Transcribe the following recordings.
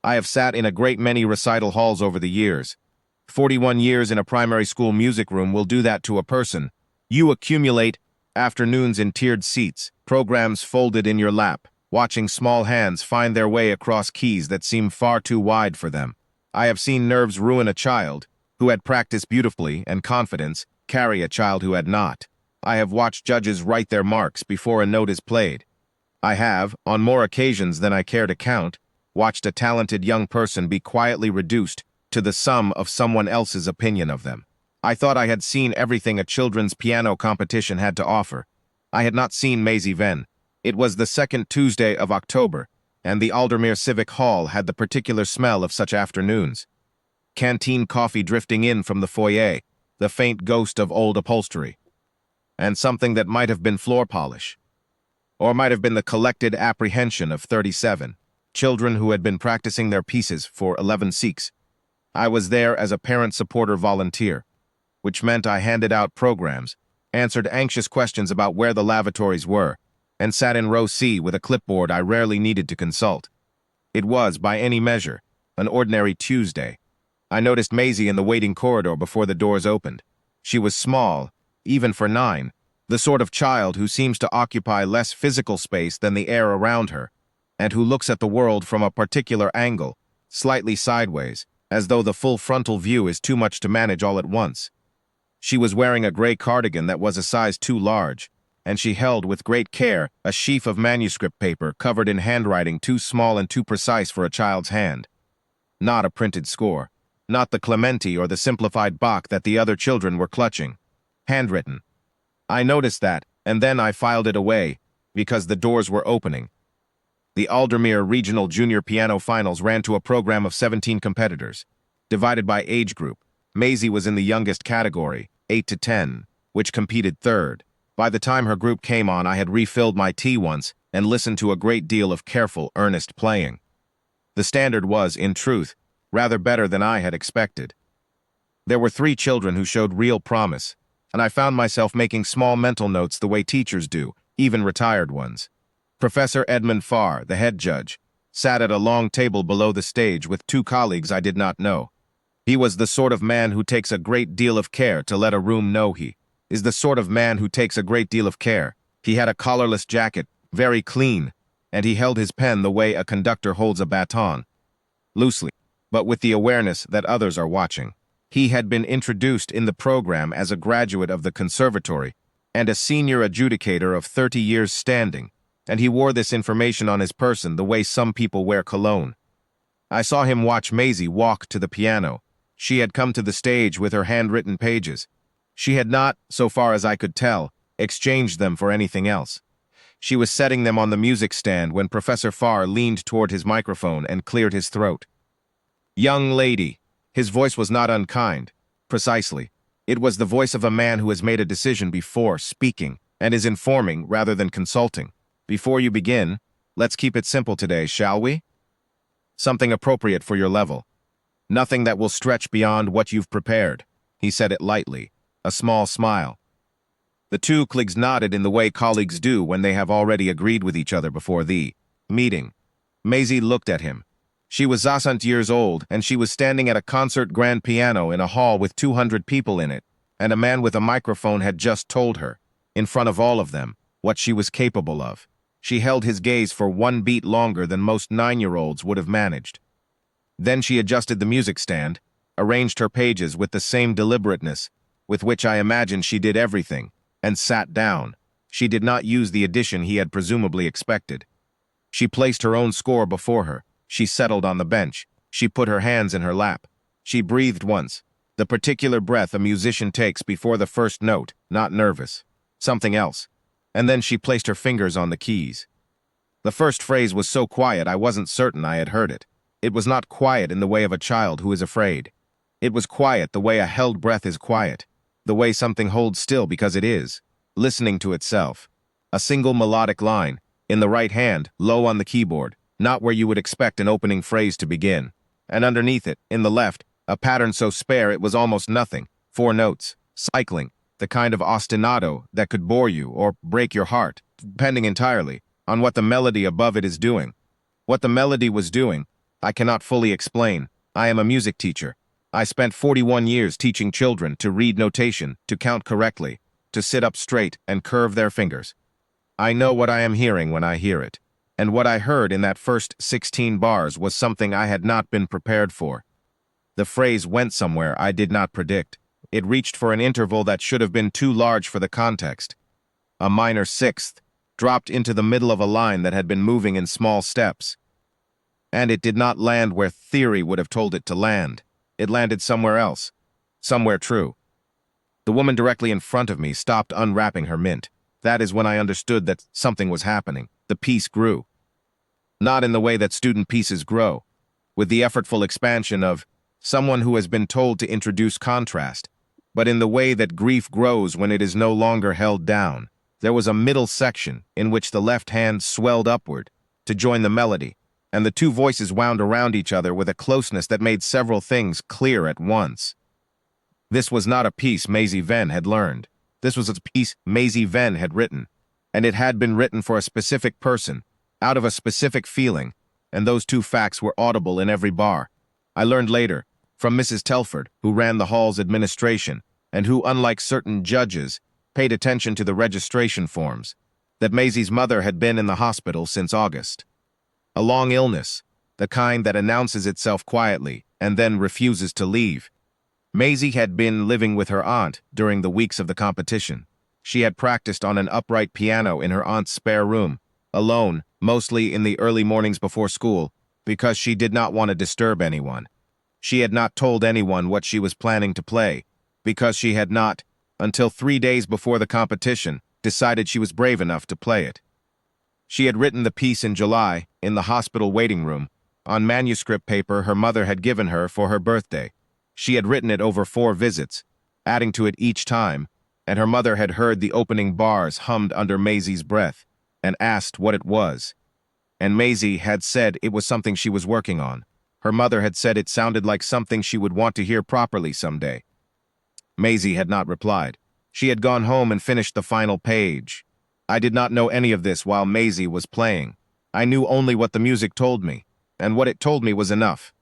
I have sat in a great many recital halls over the years. 41 years in a primary school music room will do that to a person. You accumulate afternoons in tiered seats, programs folded in your lap, watching small hands find their way across keys that seem far too wide for them. I have seen nerves ruin a child who had practiced beautifully and confidence carry a child who had not. I have watched judges write their marks before a note is played. I have, on more occasions than I care to count, watched a talented young person be quietly reduced to the sum of someone else's opinion of them. I thought I had seen everything a children's piano competition had to offer. I had not seen Maisie Venn. It was the second Tuesday of October, and the Aldermere Civic Hall had the particular smell of such afternoons. Canteen coffee drifting in from the foyer, the faint ghost of old upholstery, and something that might have been floor polish, or might have been the collected apprehension of 37 children who had been practicing their pieces for 11 weeks. I was there as a parent-supporter volunteer, which meant I handed out programs, answered anxious questions about where the lavatories were, and sat in row C with a clipboard I rarely needed to consult. It was, by any measure, an ordinary Tuesday. I noticed Maisie in the waiting corridor before the doors opened. She was small, even for 9, the sort of child who seems to occupy less physical space than the air around her, and who looks at the world from a particular angle, slightly sideways, as though the full frontal view is too much to manage all at once. She was wearing a gray cardigan that was a size too large, and she held with great care a sheaf of manuscript paper covered in handwriting too small and too precise for a child's hand. Not a printed score, not the Clementi or the simplified Bach that the other children were clutching. Handwritten. I noticed that, and then I filed it away, because the doors were opening. The Aldermere Regional Junior Piano Finals ran to a program of 17 competitors, divided by age group. Maisie was in the youngest category, 8 to 10, which competed third. By the time her group came on, I had refilled my tea once and listened to a great deal of careful, earnest playing. The standard was, in truth, rather better than I had expected. There were 3 children who showed real promise, and I found myself making small mental notes the way teachers do, even retired ones. Professor Edmund Farr, the head judge, sat at a long table below the stage with 2 colleagues I did not know. He was the sort of man who takes a great deal of care to let a room know he is the sort of man who takes a great deal of care. He had a collarless jacket, very clean, and he held his pen the way a conductor holds a baton, loosely, but with the awareness that others are watching. He had been introduced in the program as a graduate of the conservatory and a senior adjudicator of 30 years standing, and he wore this information on his person the way some people wear cologne. I saw him watch Maisie walk to the piano. She had come to the stage with her handwritten pages. She had not, so far as I could tell, exchanged them for anything else. She was setting them on the music stand when Professor Farr leaned toward his microphone and cleared his throat. "Young lady." His voice was not unkind. Precisely. It was the voice of a man who has made a decision before speaking and is informing rather than consulting. "Before you begin, let's keep it simple today, shall we? Something appropriate for your level. Nothing that will stretch beyond what you've prepared." He said it lightly, a small smile. The 2 colleagues nodded in the way colleagues do when they have already agreed with each other before the meeting. Maisie looked at him. She was 60 years old, and she was standing at a concert grand piano in a hall with 200 people in it, and a man with a microphone had just told her, in front of all of them, what she was capable of. She held his gaze for 1 beat longer than most 9-year-olds would have managed. Then she adjusted the music stand, arranged her pages with the same deliberateness with which I imagined she did everything, and sat down. She did not use the addition he had presumably expected. She placed her own score before her. She settled on the bench. She put her hands in her lap. She breathed once, the particular breath a musician takes before the first note, not nervous, something else. And then she placed her fingers on the keys. The first phrase was so quiet I wasn't certain I had heard it. It was not quiet in the way of a child who is afraid. It was quiet the way a held breath is quiet, the way something holds still because it is, listening to itself. A single melodic line, in the right hand, low on the keyboard, not where you would expect an opening phrase to begin. And underneath it, in the left, a pattern so spare it was almost nothing, 4 notes, cycling, the kind of ostinato that could bore you or break your heart, depending entirely on what the melody above it is doing. What the melody was doing I cannot fully explain. I am a music teacher. I spent 41 years teaching children to read notation, to count correctly, to sit up straight and curve their fingers. I know what I am hearing when I hear it. And what I heard in that first 16 bars was something I had not been prepared for. The phrase went somewhere I did not predict. It reached for an interval that should have been too large for the context. A minor sixth dropped into the middle of a line that had been moving in small steps. And it did not land where theory would have told it to land. It landed somewhere else. Somewhere true. The woman directly in front of me stopped unwrapping her mint. That is when I understood that something was happening. The piece grew. Not in the way that student pieces grow, with the effortful expansion of someone who has been told to introduce contrast, but in the way that grief grows when it is no longer held down. There was a middle section in which the left hand swelled upward to join the melody, and the two voices wound around each other with a closeness that made several things clear at once. This was not a piece Maisie Venn had learned. This was a piece Maisie Venn had written, and it had been written for a specific person, out of a specific feeling, and those two facts were audible in every bar. I learned later, from Mrs. Telford, who ran the hall's administration, and who, unlike certain judges, paid attention to the registration forms, that Maisie's mother had been in the hospital since August. A long illness, the kind that announces itself quietly and then refuses to leave. Maisie had been living with her aunt during the weeks of the competition. She had practiced on an upright piano in her aunt's spare room, alone, mostly in the early mornings before school, because she did not want to disturb anyone. She had not told anyone what she was planning to play, because she had not, until 3 days before the competition, decided she was brave enough to play it. She had written the piece in July, in the hospital waiting room, on manuscript paper her mother had given her for her birthday. She had written it over 4 visits, adding to it each time, and her mother had heard the opening bars hummed under Maisie's breath, and asked what it was. And Maisie had said it was something she was working on. Her mother had said it sounded like something she would want to hear properly someday. Maisie had not replied. She had gone home and finished the final page. I did not know any of this while Maisie was playing. I knew only what the music told me, and what it told me was enough.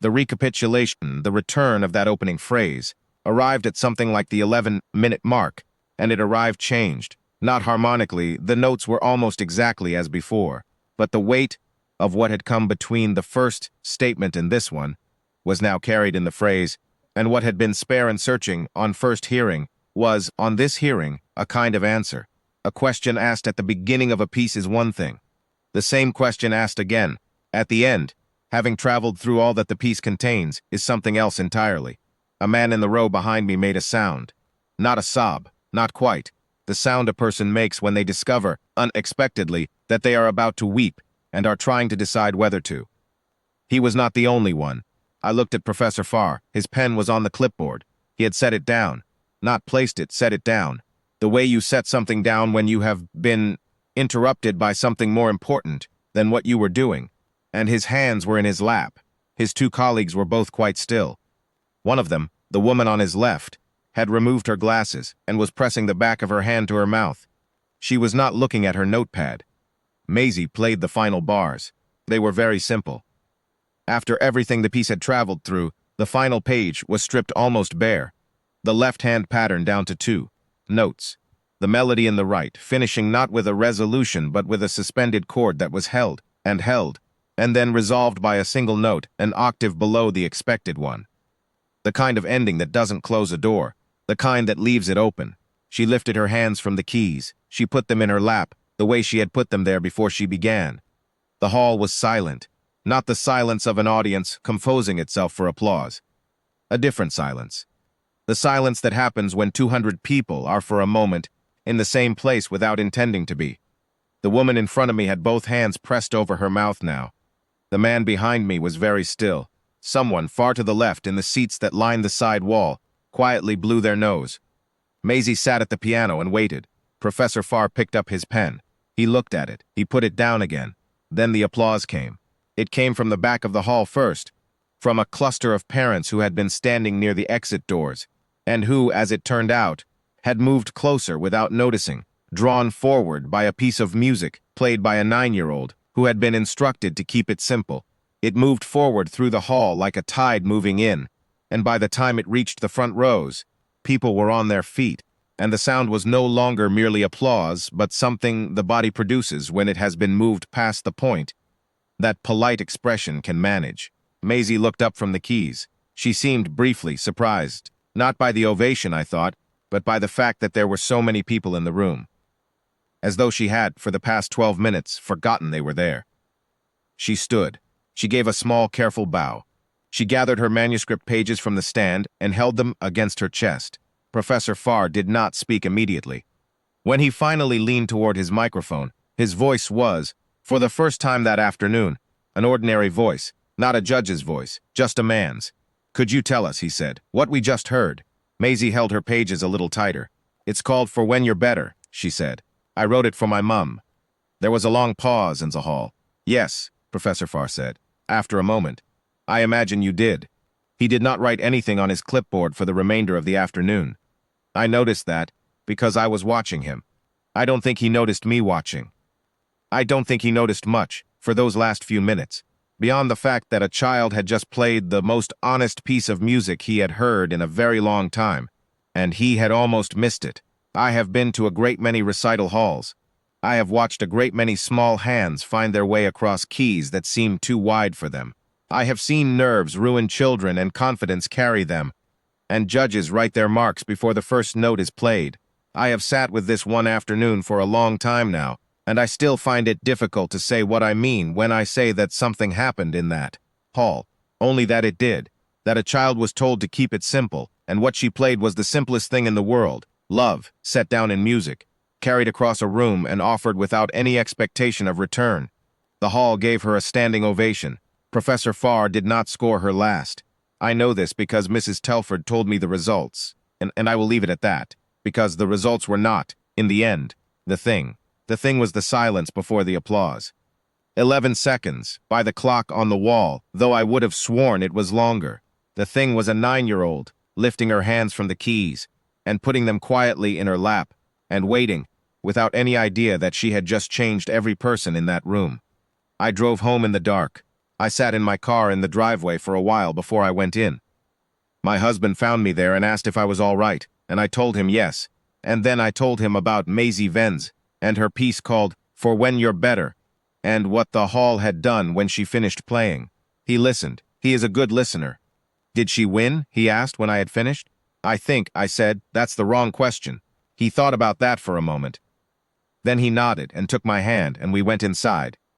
The recapitulation, the return of that opening phrase, arrived at something like the 11-minute mark, and it arrived changed. Not harmonically, the notes were almost exactly as before, but the weight of what had come between the first statement and this one was now carried in the phrase, and what had been spare and searching on first hearing was, on this hearing, a kind of answer. A question asked at the beginning of a piece is one thing. The same question asked again, at the end, having traveled through all that the piece contains, is something else entirely. A man in the row behind me made a sound. Not a sob, not quite. The sound a person makes when they discover, unexpectedly, that they are about to weep and are trying to decide whether to. He was not the only one. I looked at Professor Farr. His pen was on the clipboard. He had set it down. Not placed it, set it down. The way you set something down when you have been interrupted by something more important than what you were doing. And his hands were in his lap. His 2 colleagues were both quite still. One of them, the woman on his left, had removed her glasses and was pressing the back of her hand to her mouth. She was not looking at her notepad. Maisie played the final bars. They were very simple. After everything the piece had traveled through, the final page was stripped almost bare. The left-hand pattern down to 2 notes. The melody in the right, finishing not with a resolution but with a suspended chord that was held, and then resolved by a single note, an octave below the expected one. The kind of ending that doesn't close a door, the kind that leaves it open. She lifted her hands from the keys. She put them in her lap, the way she had put them there before she began. The hall was silent, not the silence of an audience composing itself for applause. A different silence. The silence that happens when 200 people are for a moment in the same place without intending to be. The woman in front of me had both hands pressed over her mouth now. The man behind me was very still. Someone far to the left in the seats that lined the side wall quietly blew their nose. Maisie sat at the piano and waited. Professor Farr picked up his pen. He looked at it. He put it down again. Then the applause came. It came from the back of the hall first, from a cluster of parents who had been standing near the exit doors, and who, as it turned out, had moved closer without noticing, drawn forward by a piece of music played by a 9-year-old who had been instructed to keep it simple. It moved forward through the hall like a tide moving in, and by the time it reached the front rows, people were on their feet, and the sound was no longer merely applause, but something the body produces when it has been moved past the point that polite expression can manage. Maisie looked up from the keys. She seemed briefly surprised, not by the ovation, I thought, but by the fact that there were so many people in the room, as though she had, for the past 12 minutes, forgotten they were there. She stood. She gave a small, careful bow. She gathered her manuscript pages from the stand and held them against her chest. Professor Farr did not speak immediately. When he finally leaned toward his microphone, his voice was, for the first time that afternoon, an ordinary voice, not a judge's voice, just a man's. "Could you tell us," he said, "what we just heard?" Maisie held her pages a little tighter. "It's called For When You're Better," she said. "I wrote it for my mum." There was a long pause in the hall. "Yes," Professor Farr said, after a moment. "I imagine you did." He did not write anything on his clipboard for the remainder of the afternoon. I noticed that, because I was watching him. I don't think he noticed me watching. I don't think he noticed much, for those last few minutes, beyond the fact that a child had just played the most honest piece of music he had heard in a very long time, and he had almost missed it. I have been to a great many recital halls. I have watched a great many small hands find their way across keys that seemed too wide for them. I have seen nerves ruin children and confidence carry them, and judges write their marks before the first note is played. I have sat with this one afternoon for a long time now, and I still find it difficult to say what I mean when I say that something happened in that hall, only that it did, that a child was told to keep it simple, and what she played was the simplest thing in the world, love, set down in music, carried across a room and offered without any expectation of return. The hall gave her a standing ovation. Professor Farr did not score her last. I know this because Mrs. Telford told me the results, and I will leave it at that, because the results were not, in the end, the thing. The thing was the silence before the applause. 11 seconds, by the clock on the wall, though I would have sworn it was longer. The thing was a 9-year-old, lifting her hands from the keys, and putting them quietly in her lap, and waiting, without any idea that she had just changed every person in that room. I drove home in the dark. I sat in my car in the driveway for a while before I went in. My husband found me there and asked if I was all right, and I told him yes. And then I told him about Maisie Venz and her piece called For When You're Better, and what the hall had done when she finished playing. He listened. He is a good listener. "Did she win?" he asked when I had finished. "I think," I said, "that's the wrong question." He thought about that for a moment. Then he nodded and took my hand, and we went inside.